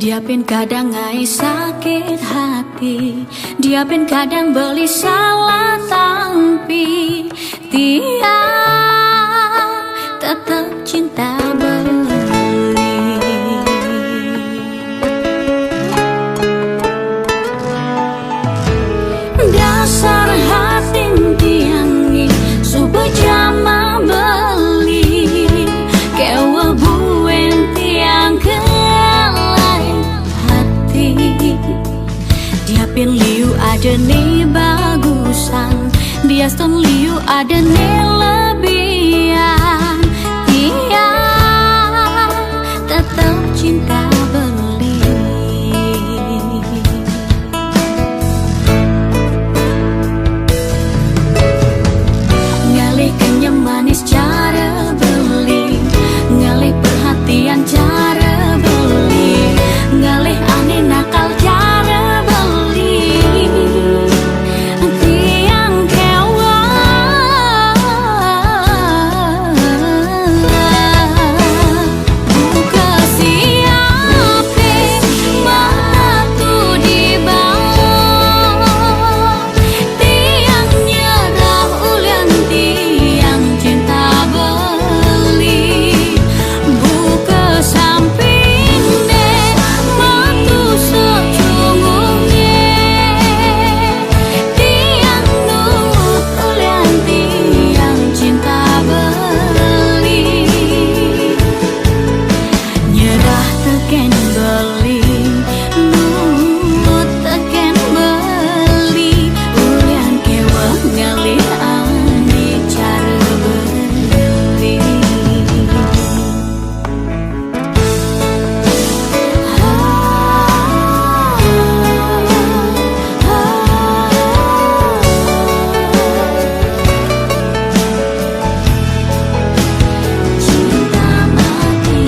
Dia pun kadang ngai sakit hati, dia pun kadang beli salah tampi, dia tetap cinta beli. Dasar hati tiangi subajama beli, kewa buen tiang kelai hati. Dia pin liu ada nih bagusan, dia ston liu ada nih lebihan, dia tetap cinta beli. Ngalih kenyam manis cara beli, ngalih perhatian cara beli, ngalih aneh nakal cara beli. Tiang kewa buka siape mataku di bawah, tiang nyerah ulian tiang cinta beli. Buka samping deh matu secungungnya, tiang nut ulian tiang cinta beli. Nyerah teken beli, nut teken beli, ulian kewa ngalih ani cara beli. Cinta mati.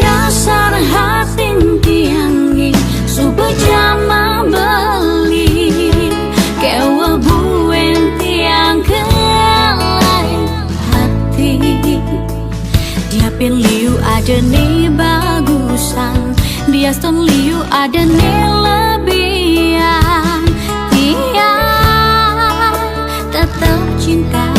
Dasar hati tiangi subajama beli, kewa buen tiang kelai hati. Dia pin liu ada nih bagusan, dia ston liu ada nih lebihan, dia tetap cinta